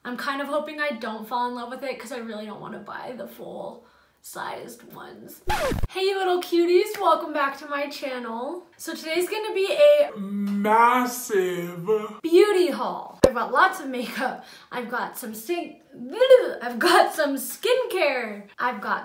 I'm kind of hoping I don't fall in love with it because I really don't want to buy the full sized ones. Hey you little cuties, welcome back to my channel. So today's gonna be a massive beauty haul. I've got lots of makeup. I've got some skincare. I've got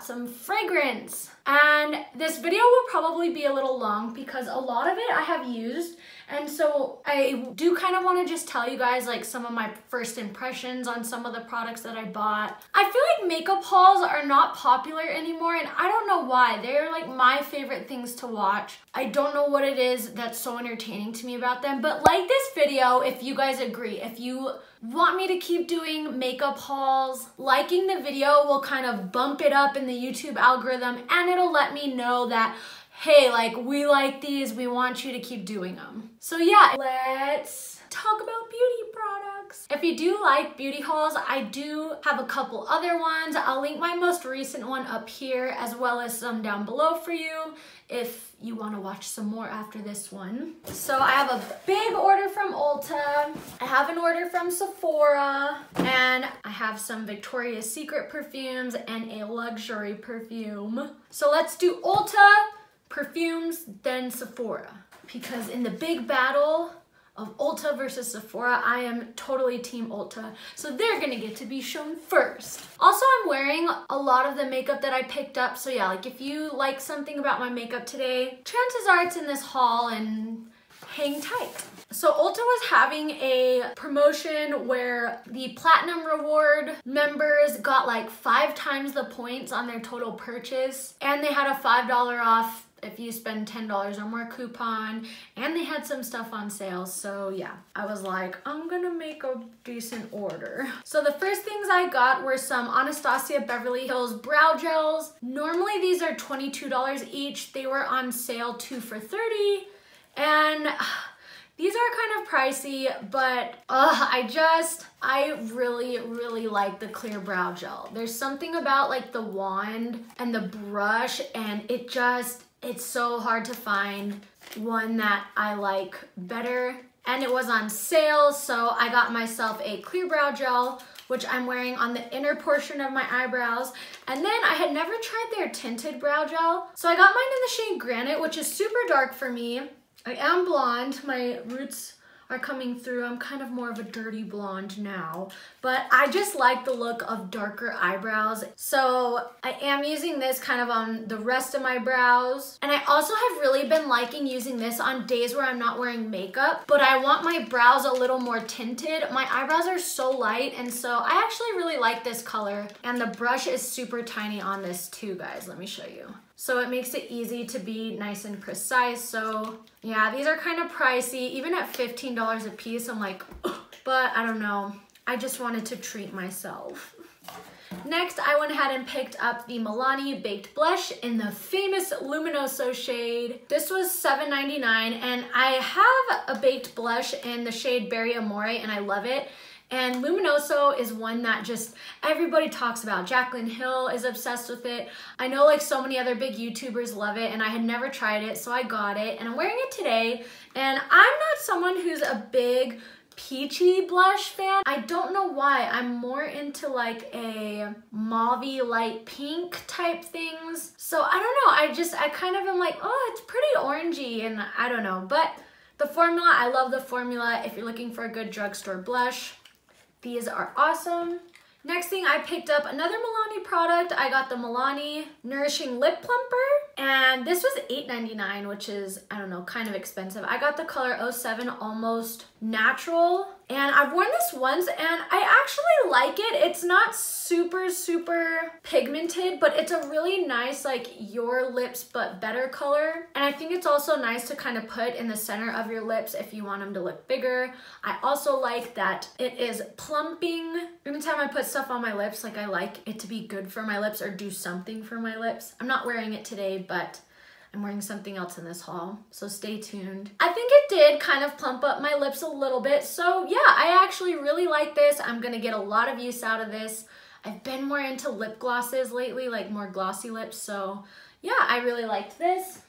some fragrance. And this video will probably be a little long because a lot of it I have used. And so I do kind of want to just tell you guys like some of my first impressions on some of the products that I bought. I feel like makeup hauls are not popular anymore and I don't know why. They're like my favorite things to watch. I don't know what it is that's so entertaining to me about them, but like this video if you guys agree. If you want me to keep doing makeup hauls, liking the video will kind of bump it up in the YouTube algorithm and it'll let me know that hey, like, we like these, we want you to keep doing them. So yeah, let's talk about beauty products. If you do like beauty hauls, I do have a couple other ones. I'll link my most recent one up here as well as some down below for you if you want to watch some more after this one. So I have a big order from Ulta, I have an order from Sephora, and I have some Victoria's Secret perfumes and a luxury perfume. So let's do Ulta, perfumes, then Sephora. Because in the big battle of Ulta versus Sephora, I am totally team Ulta. So they're gonna get to be shown first. Also, I'm wearing a lot of the makeup that I picked up. So yeah, like if you like something about my makeup today, chances are it's in this haul and hang tight. So Ulta was having a promotion where the Platinum Reward members got like 5 times the points on their total purchase. And they had a $5 off if you spend $10 or more coupon, and they had some stuff on sale. So yeah, I was like, I'm gonna make a decent order. So the first things I got were some Anastasia Beverly Hills brow gels. Normally these are $22 each. They were on sale 2 for $30, and these are kind of pricey, but I really like the clear brow gel. There's something about like the wand and the brush, and it's so hard to find one that I like better. And it was on sale, so I got myself a clear brow gel, which I'm wearing on the inner portion of my eyebrows. And then I had never tried their tinted brow gel, so I got mine in the shade Granite, which is super dark for me. I am blonde, my roots are coming through. I'm kind of more of a dirty blonde now, but I just like the look of darker eyebrows. So I am using this kind of on the rest of my brows. And I also have really been liking using this on days where I'm not wearing makeup, but I want my brows a little more tinted. My eyebrows are so light, and so I actually really like this color. And the brush is super tiny on this too, guys. Let me show you. So it makes it easy to be nice and precise. So yeah, these are kind of pricey. Even at $15 a piece, I'm like, ugh. But I don't know. I just wanted to treat myself. Next, I went ahead and picked up the Milani Baked Blush in the famous Luminoso shade. This was $7.99, and I have a baked blush in the shade Berry Amore, and I love it. And Luminoso is one that just everybody talks about. Jaclyn Hill is obsessed with it. I know like so many other big YouTubers love it, and I had never tried it, so I got it. And I'm wearing it today. And I'm not someone who's a big peachy blush fan. I don't know why. I'm more into like a mauvey light pink type things. So I don't know. I kind of am like, oh, it's pretty orangey, and I don't know. But the formula, I love the formula. If you're looking for a good drugstore blush, these are awesome. Next thing, I picked up another Milani product. I got the Milani Nourishing Lip Plumper, and this was $8.99, which is, I don't know, kind of expensive. I got the color 07 Almost Natural, and I've worn this once, and I actually like it. It's not super pigmented, but it's a really nice, like, your lips but better color. And I think it's also nice to kind of put in the center of your lips if you want them to look bigger. I also like that it is plumping. Anytime I put stuff on my lips, like, I like it to be good for my lips or do something for my lips. I'm not wearing it today, but I'm wearing something else in this haul, so stay tuned. I think it did kind of plump up my lips a little bit, so yeah, I actually really like this. I'm gonna get a lot of use out of this. I've been more into lip glosses lately, like more glossy lips, so yeah, I really liked this.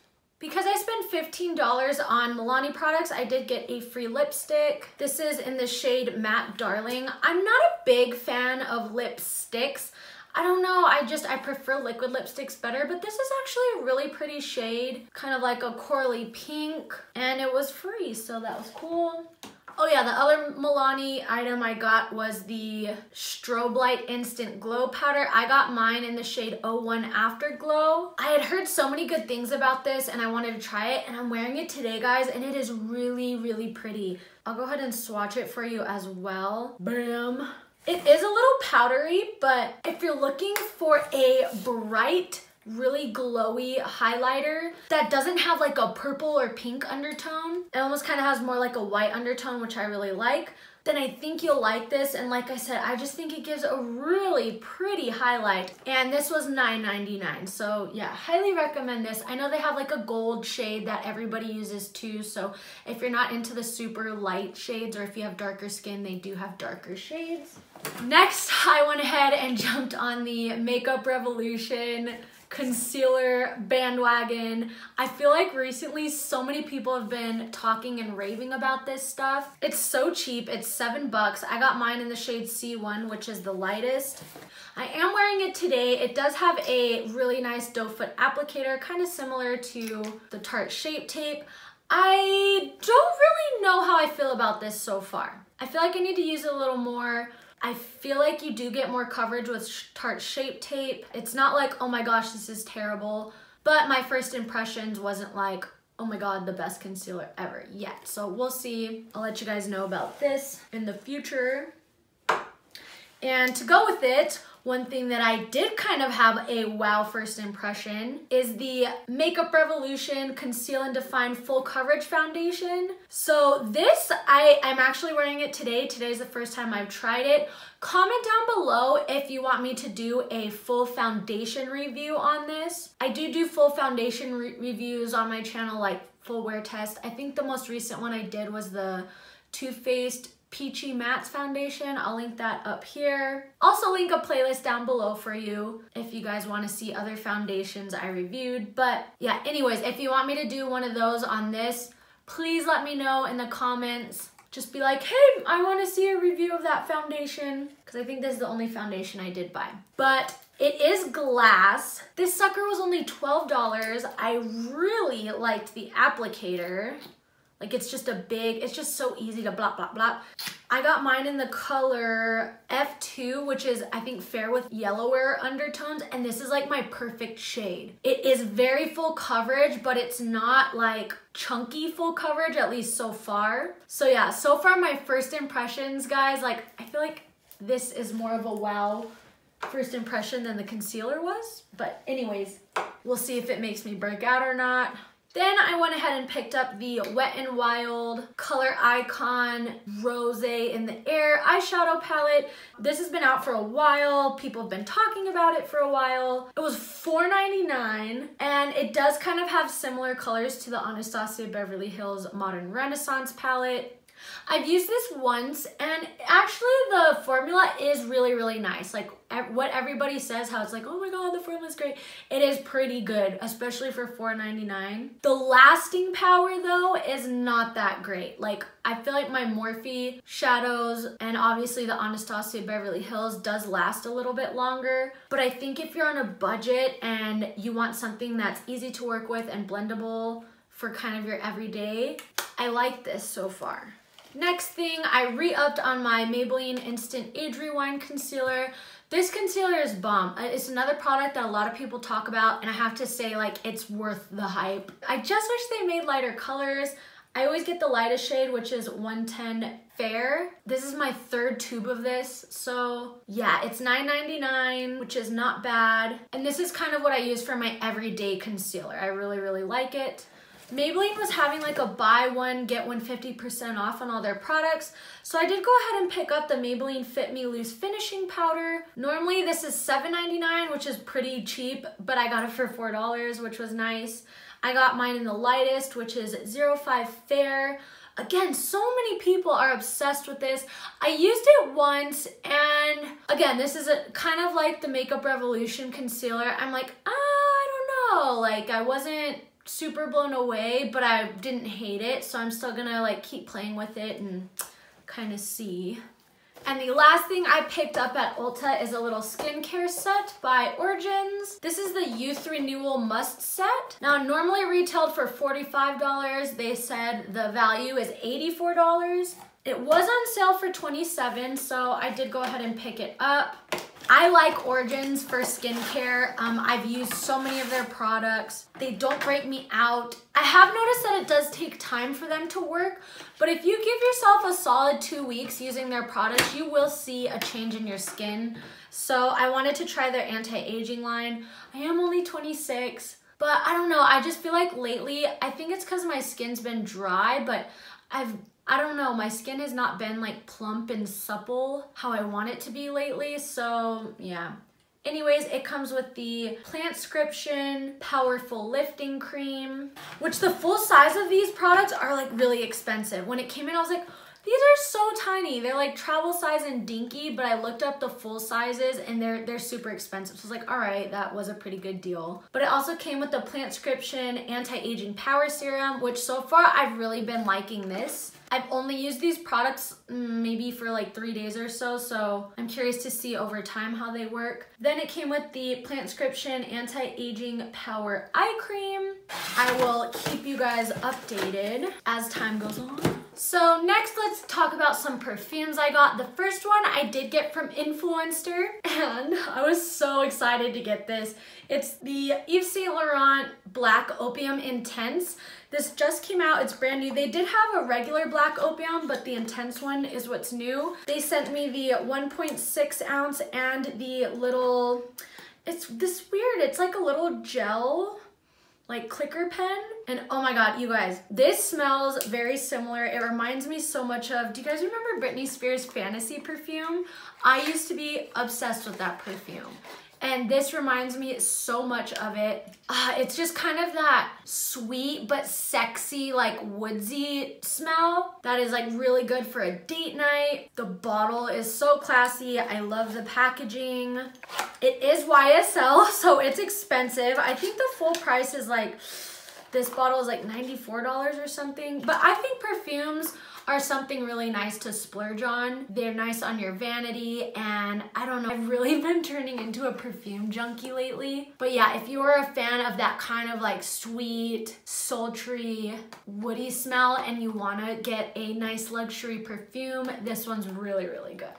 Because I spent $15 on Milani products, I did get a free lipstick. This is in the shade Matte Darling. I'm not a big fan of lipsticks. I don't know, I prefer liquid lipsticks better, but this is actually a really pretty shade, kind of like a corally pink, and it was free, so that was cool. Oh yeah, the other Milani item I got was the Strobe Light Instant Glow Powder. I got mine in the shade 01 Afterglow. I had heard so many good things about this and I wanted to try it, and I'm wearing it today, guys, and it is really, really pretty. I'll go ahead and swatch it for you as well. Bam. It is a little powdery, but if you're looking for a bright, really glowy highlighter that doesn't have like a purple or pink undertone, it almost kind of has more like a white undertone, which I really like, then I think you'll like this. And like I said, I just think it gives a really pretty highlight. And this was $9.99, so yeah, highly recommend this. I know they have like a gold shade that everybody uses too, so if you're not into the super light shades, or if you have darker skin, they do have darker shades. Next, I went ahead and jumped on the Makeup Revolution concealer bandwagon. I feel like recently so many people have been talking and raving about this stuff. It's so cheap, it's $7. I got mine in the shade C1, which is the lightest. I am wearing it today. It does have a really nice doe foot applicator, kind of similar to the Tarte Shape Tape. I don't really know how I feel about this so far. I feel like I need to use it a little more. I feel like you do get more coverage with Tarte Shape Tape. It's not like, oh my gosh, this is terrible. But my first impressions wasn't like, oh my god, the best concealer ever yet. So we'll see. I'll let you guys know about this in the future. And to go with it, one thing that I did kind of have a wow first impression is the Makeup Revolution Conceal and Define Full Coverage Foundation. So this, I'm actually wearing it today. Today's the first time I've tried it. Comment down below if you want me to do a full foundation review on this. I do full foundation reviews on my channel, like full wear test. I think the most recent one I did was the Too Faced Peachy Mattes foundation. I'll link that up here. Also link a playlist down below for you if you guys want to see other foundations I reviewed. But yeah, anyways, if you want me to do one of those on this, please let me know in the comments. Just be like, hey, I want to see a review of that foundation, because I think this is the only foundation I did buy. But it is glass. This sucker was only $12. I really liked the applicator. Like, it's just it's just so easy to blop, blop, blop. I got mine in the color F2, which is, I think, fair with yellower undertones, and this is like my perfect shade. It is very full coverage, but it's not like chunky full coverage, at least so far. So yeah, so far my first impressions, guys, like, I feel like this is more of a wow first impression than the concealer was. But anyways, we'll see if it makes me break out or not. Then I went ahead and picked up the Wet n Wild Color Icon Rose in the Air eyeshadow palette. This has been out for a while. People have been talking about it for a while. It was $4.99, and it does kind of have similar colors to the Anastasia Beverly Hills Modern Renaissance palette. I've used this once, and actually the formula is really, really nice. Like what everybody says, how it's like, oh my god, the formula's great. It is pretty good, especially for $4.99. The lasting power though is not that great. Like, I feel like my Morphe shadows and obviously the Anastasia Beverly Hills does last a little bit longer. But I think if you're on a budget and you want something that's easy to work with and blendable for kind of your everyday, I like this so far. Next thing, I re-upped on my Maybelline Instant Age Rewind Concealer. This concealer is bomb. It's another product that a lot of people talk about, and I have to say, like, it's worth the hype. I just wish they made lighter colors. I always get the lightest shade, which is 110 Fair. This is my third tube of this, so yeah, it's $9.99, which is not bad. And this is kind of what I use for my everyday concealer. I really, really like it. Maybelline was having like a buy one, get one 50% off on all their products. So I did go ahead and pick up the Maybelline Fit Me Loose Finishing Powder. Normally this is $7.99, which is pretty cheap, but I got it for $4, which was nice. I got mine in the lightest, which is 05 Fair. Again, so many people are obsessed with this. I used it once, and again, this is kind of like the Makeup Revolution concealer. I'm like, I don't know. Like, I wasn't super blown away, but I didn't hate it, so I'm still gonna like keep playing with it and kind of see. And the last thing I picked up at Ulta is a little skincare set by Origins. This is the Youth Renewal Must Set. Now, normally retailed for $45. They said the value is $84. It was on sale for $27, so I did go ahead and pick it up. I like Origins for skincare. I've used so many of their products. They don't break me out. I have noticed that it does take time for them to work, but if you give yourself a solid 2 weeks using their products, you will see a change in your skin. So I wanted to try their anti-aging line. I am only 26, but I don't know. I just feel like lately, I think it's because my skin's been dry, but I don't know, my skin has not been like plump and supple how I want it to be lately, so yeah. Anyways, it comes with the Plantscription Powerful Lifting Cream, which the full size of these products are like really expensive. When it came in, I was like, these are so tiny. They're like travel size and dinky, but I looked up the full sizes and they're super expensive. So I was like, all right, that was a pretty good deal. But it also came with the Plantscription Anti-Aging Power Serum, which so far I've really been liking this. I've only used these products maybe for like 3 days or so, so I'm curious to see over time how they work. Then it came with the Plantscription Anti-Aging Power Eye Cream. I will keep you guys updated as time goes on. So next, let's talk about some perfumes I got. The first one I did get from Influencer, and I was so excited to get this. It's the Yves Saint Laurent Black Opium Intense. This just came out, it's brand new. They did have a regular Black Opium, but the Intense one is what's new. They sent me the 1.6 ounce and the little, it's this weird, it's like a little gel, like clicker pen. And oh my God, you guys, this smells very similar. It reminds me so much of, do you guys remember Britney Spears' Fantasy perfume? I used to be obsessed with that perfume. And this reminds me so much of it. It's just kind of that sweet but sexy, like woodsy smell that is like really good for a date night. The bottle is so classy. I love the packaging. It is YSL, so it's expensive. I think the full price is like, this bottle is like $94 or something. But I think perfumes are something really nice to splurge on. They're nice on your vanity, and I don't know, I've really been turning into a perfume junkie lately. But yeah, if you're a fan of that kind of like sweet, sultry, woody smell and you wanna get a nice luxury perfume, this one's really, really good.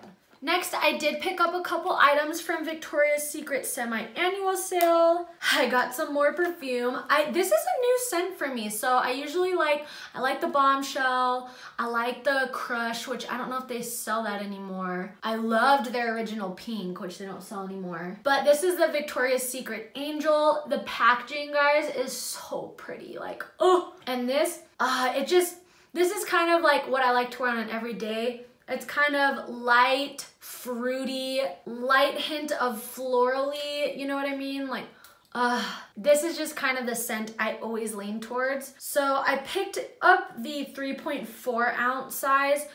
Next, I did pick up a couple items from Victoria's Secret semi-annual sale. I got some more perfume. This is a new scent for me, so I like the Bombshell. I like the Crush, which I don't know if they sell that anymore. I loved their original Pink, which they don't sell anymore. But this is the Victoria's Secret Angel. The packaging, guys, is so pretty. Like, oh, and this is kind of like what I like to wear on an everyday. It's kind of light, fruity, light hint of florally, you know what I mean? Like, this is just kind of the scent I always lean towards. So I picked up the 3.4 ounce size.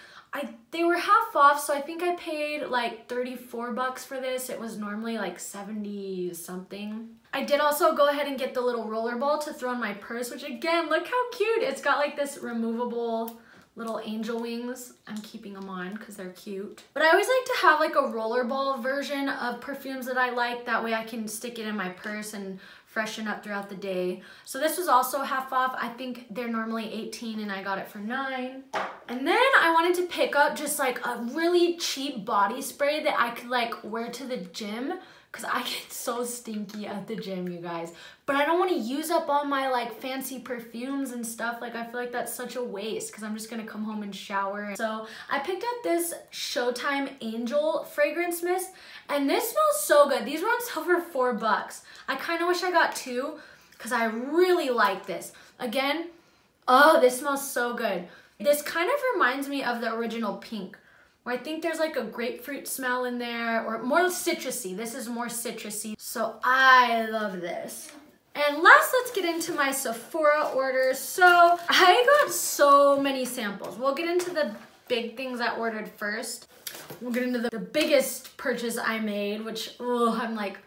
They were half off, so I think I paid like 34 bucks for this. It was normally like 70 something. I did also go ahead and get the little roller ball to throw in my purse, which again, look how cute. It's got like this removable little angel wings. I'm keeping them on because they're cute. But I always like to have like a rollerball version of perfumes that I like. That way I can stick it in my purse and freshen up throughout the day. So this was also half off. I think they're normally 18 and I got it for 9. And then I wanted to pick up just like a really cheap body spray that I could like wear to the gym, because I get so stinky at the gym, you guys. But I don't want to use up all my like fancy perfumes and stuff. Like, I feel like that's such a waste because I'm just gonna come home and shower. So I picked up this Showtime Angel fragrance mist, and this smells so good. These were on sale for 4 bucks. I kind of wish I got 2 because I really like this. Again, oh, this smells so good. This kind of reminds me of the original Pink, where I think there's like a grapefruit smell in there, or more citrusy. This is more citrusy, so I love this. And last, let's get into my Sephora orders. So I got so many samples. We'll get into the big things I ordered first. We'll get into the biggest purchase I made, which, oh, I'm like,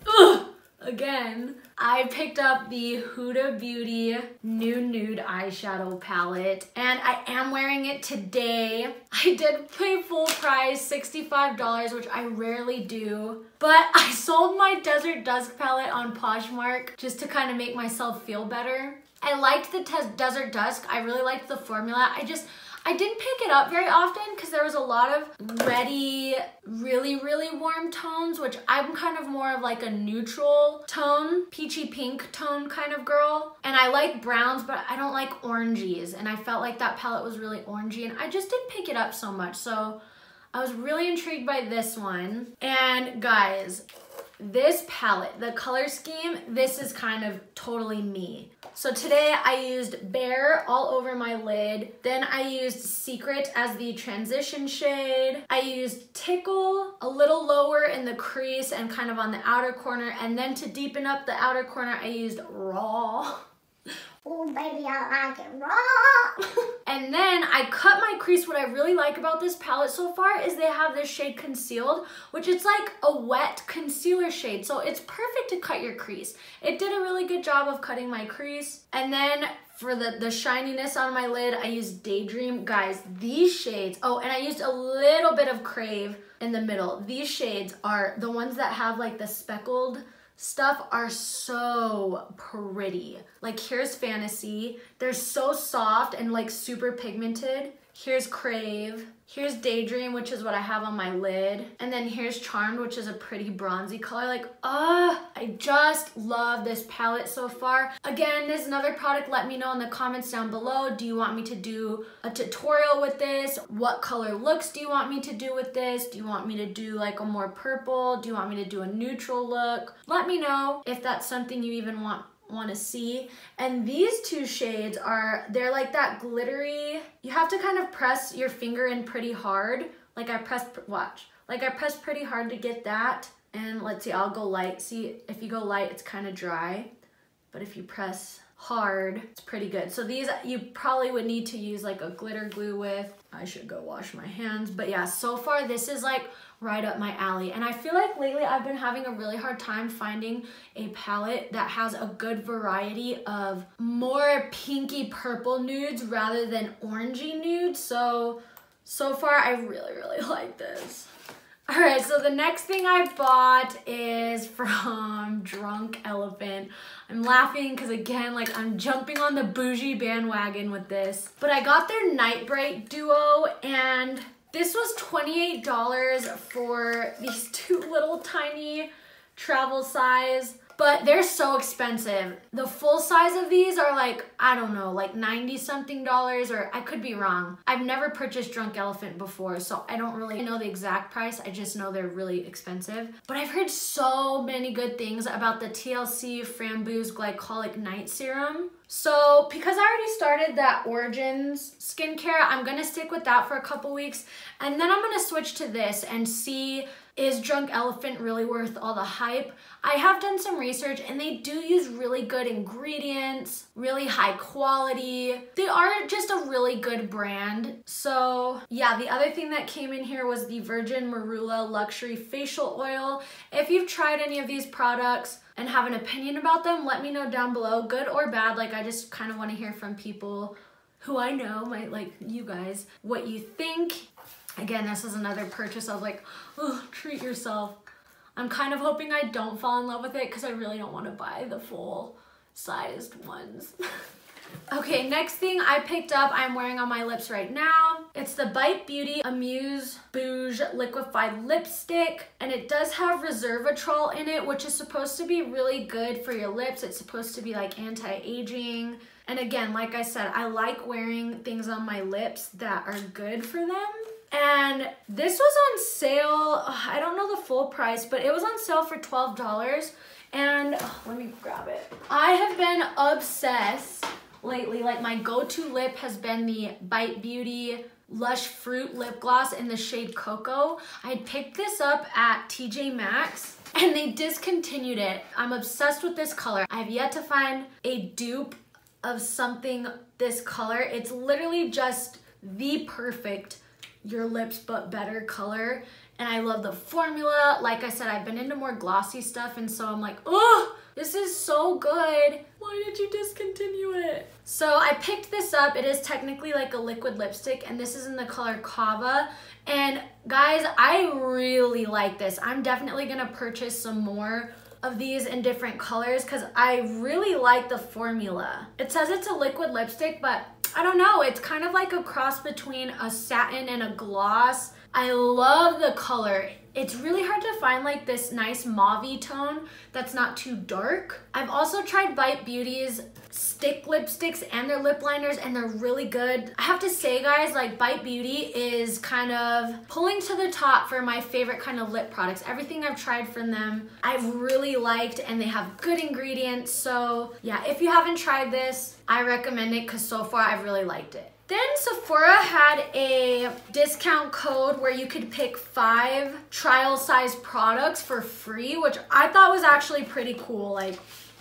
ugh, again, I picked up the Huda Beauty Nude eyeshadow palette, and I am wearing it today. I did pay full price, $65, which I rarely do, but I sold my Desert Dusk palette on Poshmark just to kind of make myself feel better. I liked the Desert Dusk. I really liked the formula. I didn't pick it up very often because there was a lot of reddy, really warm tones, which I'm kind of more of like a neutral tone, peachy pink tone kind of girl. And I like browns, but I don't like oranges. And I felt like that palette was really orangey, and I just didn't pick it up so much. So I was really intrigued by this one. And guys, this palette, the color scheme, this is kind of totally me. So today I used Bare all over my lid. Then I used Secret as the transition shade. I used Tickle a little lower in the crease and kind of on the outer corner. And then to deepen up the outer corner, I used Raw. Oh baby, I like it raw. And then I cut my crease. What I really like about this palette so far is they have this shade Concealed, which is like a wet concealer shade. So it's perfect to cut your crease. It did a really good job of cutting my crease. And then for the shininess on my lid, I used Daydream. Guys, these shades, oh, and I used a little bit of Crave in the middle. These shades are the ones that have like the speckled stuff, are so pretty. Like here's Fantasy. They're so soft and like super pigmented. Here's Crave. Here's Daydream, which is what I have on my lid. And then here's Charmed, which is a pretty bronzy color. Like, I just love this palette so far. Again, this is another product. Let me know in the comments down below. Do you want me to do a tutorial with this? What color looks do you want me to do with this? Do you want me to do like a more purple? Do you want me to do a neutral look? Let me know if that's something you even want to see. And these two shades they're like that glittery, you have to kind of press your finger in pretty hard. Like I pressed pretty hard to get that. And let's see, I'll go light. See, if you go light, it's kind of dry, but if you press hard, it's pretty good. So these you probably would need to use like a glitter glue with. I should go wash my hands. But yeah, so far this is like right up my alley. And I feel like lately I've been having a really hard time finding a palette that has a good variety of more pinky purple nudes rather than orangey nudes. So far I really like this. All right, so the next thing I bought is from Drunk Elephant. I'm laughing because again, like I'm jumping on the bougie bandwagon with this. But I got their Night Bright Duo, and this was $28 for these two little tiny travel size, but they're so expensive. The full size of these are like, I don't know, like 90 something dollars, or I could be wrong. I've never purchased Drunk Elephant before, so I don't really know the exact price. I just know they're really expensive. But I've heard so many good things about the TLC Framboos Glycolic Night Serum. So because I already started that Origins skincare, I'm gonna stick with that for a couple weeks, and then I'm gonna switch to this and see, is Drunk Elephant really worth all the hype? I have done some research and they do use really good ingredients, really high quality. They are just a really good brand. So yeah, the other thing that came in here was the Virgin Marula Luxury Facial Oil. If you've tried any of these products and have an opinion about them, let me know down below, good or bad. Like I just kind of want to hear from people who I know, like you guys, what you think. Again, this is another purchase. I was like, oh, treat yourself. I'm kind of hoping I don't fall in love with it because I really don't want to buy the full sized ones. Okay, next thing I picked up, I'm wearing on my lips right now. It's the Bite Beauty Amuse Bouge Liquefied Lipstick, and it does have resveratrol in it, which is supposed to be really good for your lips. It's supposed to be like anti-aging. And again, like I said, I like wearing things on my lips that are good for them. And this was on sale, I don't know the full price, but it was on sale for $12. And let me grab it. I have been obsessed lately. Like my go-to lip has been the Bite Beauty Lush Fruit Lip Gloss in the shade Cocoa. I had picked this up at TJ Maxx and they discontinued it. I'm obsessed with this color. I have yet to find a dupe of something this color. It's literally just the perfect your lips but better color, and I love the formula. Like I said, I've been into more glossy stuff, and so I'm like, oh, This is so good. Why did you discontinue it? So I picked this up. It is technically like a liquid lipstick, and this is in the color Kava. And guys, I really like this. I'm definitely gonna purchase some more of these in different colors because I really like the formula. It says it's a liquid lipstick, but I don't know. It's kind of like a cross between a satin and a gloss. I love the color. It's really hard to find like this nice mauve-y tone that's not too dark. I've also tried Bite Beauty's stick lipsticks and their lip liners, and they're really good. I have to say, guys, like Bite Beauty is kind of pulling to the top for my favorite kind of lip products. Everything I've tried from them, I've really liked, and they have good ingredients. So yeah, if you haven't tried this, I recommend it because so far I've really liked it. Then Sephora had a discount code where you could pick 5 trial size products for free, which I thought was actually pretty cool. Like,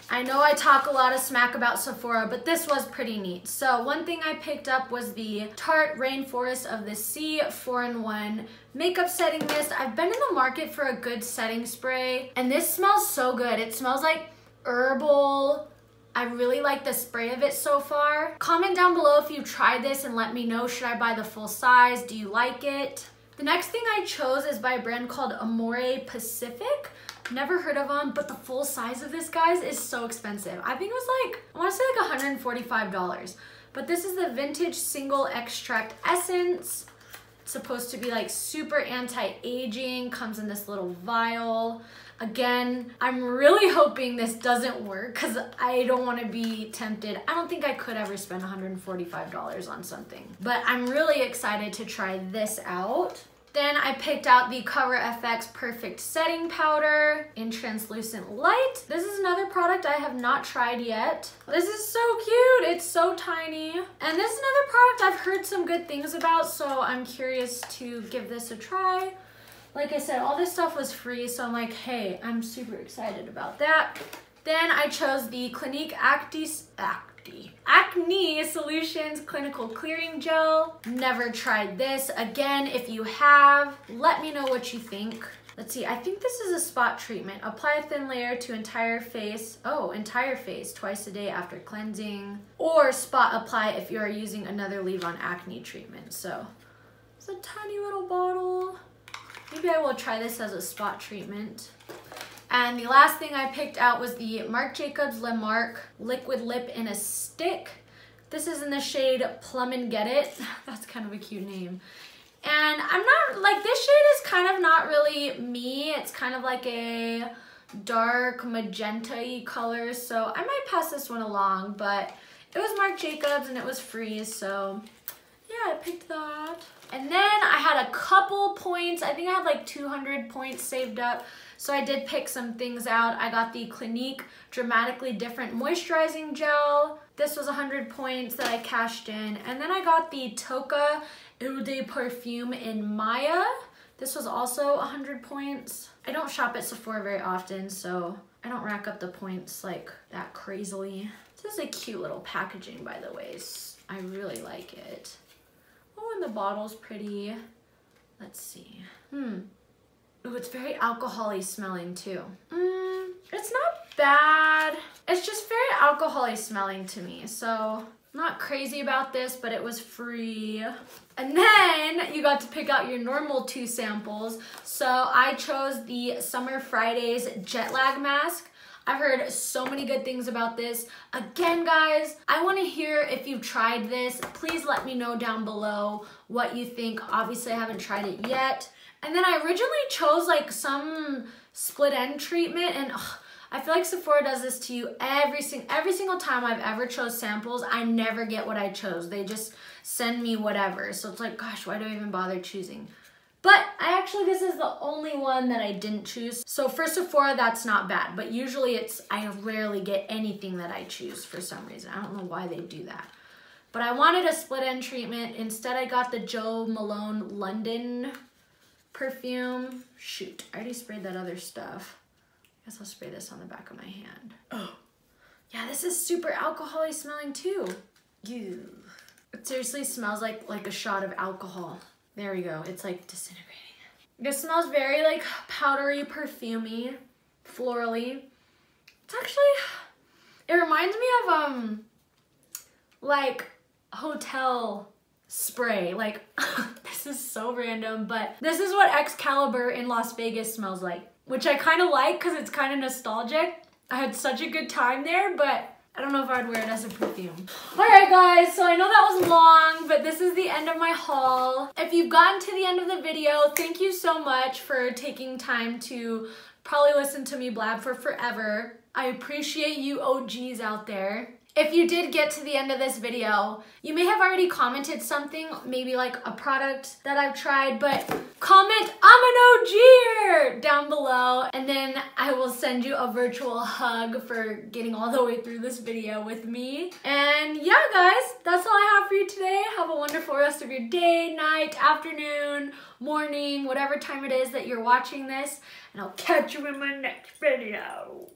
I know I talk a lot of smack about Sephora, but this was pretty neat. So one thing I picked up was the Tarte Rainforest of the Sea 4-in-1 makeup setting mist. I've been in the market for a good setting spray, and this smells so good. It smells like herbal. I really like the spray of it so far. Comment down below if you tried this and let me know, should I buy the full size? Do you like it? The next thing I chose is by a brand called Amore Pacific. Never heard of them, but the full size of this, guys, is so expensive. I think it was like, I want to say like $145. But this is the Vintage Single Extract Essence. It's supposed to be like super anti-aging, comes in this little vial. Again, I'm really hoping this doesn't work because I don't want to be tempted. I don't think I could ever spend $145 on something, but I'm really excited to try this out. Then I picked out the Cover FX Perfect Setting Powder in Translucent Light. This is another product I have not tried yet. This is so cute. It's so tiny. And this is another product I've heard some good things about, so I'm curious to give this a try. Like I said, all this stuff was free, so I'm like, hey, I'm super excited about that. Then I chose the Clinique Acne Solutions Clinical Clearing Gel. Never tried this. Again, if you have, let me know what you think. Let's see, I think this is a spot treatment. Apply a thin layer to entire face. Oh, entire face twice a day after cleansing. Or spot apply if you are using another leave-on acne treatment. So it's a tiny little bottle. Maybe I will try this as a spot treatment. And the last thing I picked out was the Marc Jacobs Le Marc Liquid Lip in a Stick. This is in the shade Plum and Get It. That's kind of a cute name. And I'm not, like, this shade is kind of not really me. It's kind of like a dark magenta-y color, so I might pass this one along, but it was Marc Jacobs and it was free, so yeah, I picked that. And then I had a couple points. I think I had like 200 points saved up. So I did pick some things out. I got the Clinique Dramatically Different Moisturizing Gel. This was 100 points that I cashed in. And then I got the Tocca Eau de Parfum in Maya. This was also 100 points. I don't shop at Sephora very often, so I don't rack up the points like that crazily. This is a cute little packaging, by the way. I really like it. Oh, and the bottle's pretty. Let's see. Ooh, it's very alcohol-y smelling too. It's not bad. It's just very alcohol-y smelling to me. So I'm not crazy about this, but it was free. And then you got to pick out your normal 2 samples. So I chose the Summer Fridays Jet Lag Mask. I've heard so many good things about this. Again, guys, I want to hear if you've tried this. Please let me know down below what you think. Obviously, I haven't tried it yet. And then I originally chose like some split end treatment, and I feel like Sephora does this to you every single time I've ever chose samples. I never get what I chose. They just send me whatever. So it's like, gosh, why do I even bother choosing? But this is the only one that I didn't choose. So for Sephora, that's not bad. But usually I rarely get anything that I choose for some reason. I don't know why they do that. But I wanted a split end treatment. Instead, I got the Jo Malone London perfume. Shoot, I already sprayed that other stuff. I guess I'll spray this on the back of my hand. Oh, yeah, this is super alcohol-y smelling too. Ew. It seriously smells like a shot of alcohol. There we go. It's like disintegrating. This smells very like powdery, perfumey, florally. It's actually, it reminds me of like hotel spray. Like, this is so random, but this is what Excalibur in Las Vegas smells like, which I kind of like because it's kind of nostalgic. I had such a good time there, but I don't know if I'd wear it as a perfume. Alright guys, so I know that was long, but this is the end of my haul. If you've gotten to the end of the video, thank you so much for taking time to probably listen to me blab for forever. I appreciate you OGs out there. If you did get to the end of this video, you may have already commented something, maybe like a product that I've tried, but comment "I'm an OG-er" down below, and then I will send you a virtual hug for getting all the way through this video with me. And yeah, guys, that's all I have for you today. Have a wonderful rest of your day, night, afternoon, morning, whatever time it is that you're watching this, and I'll catch you in my next video.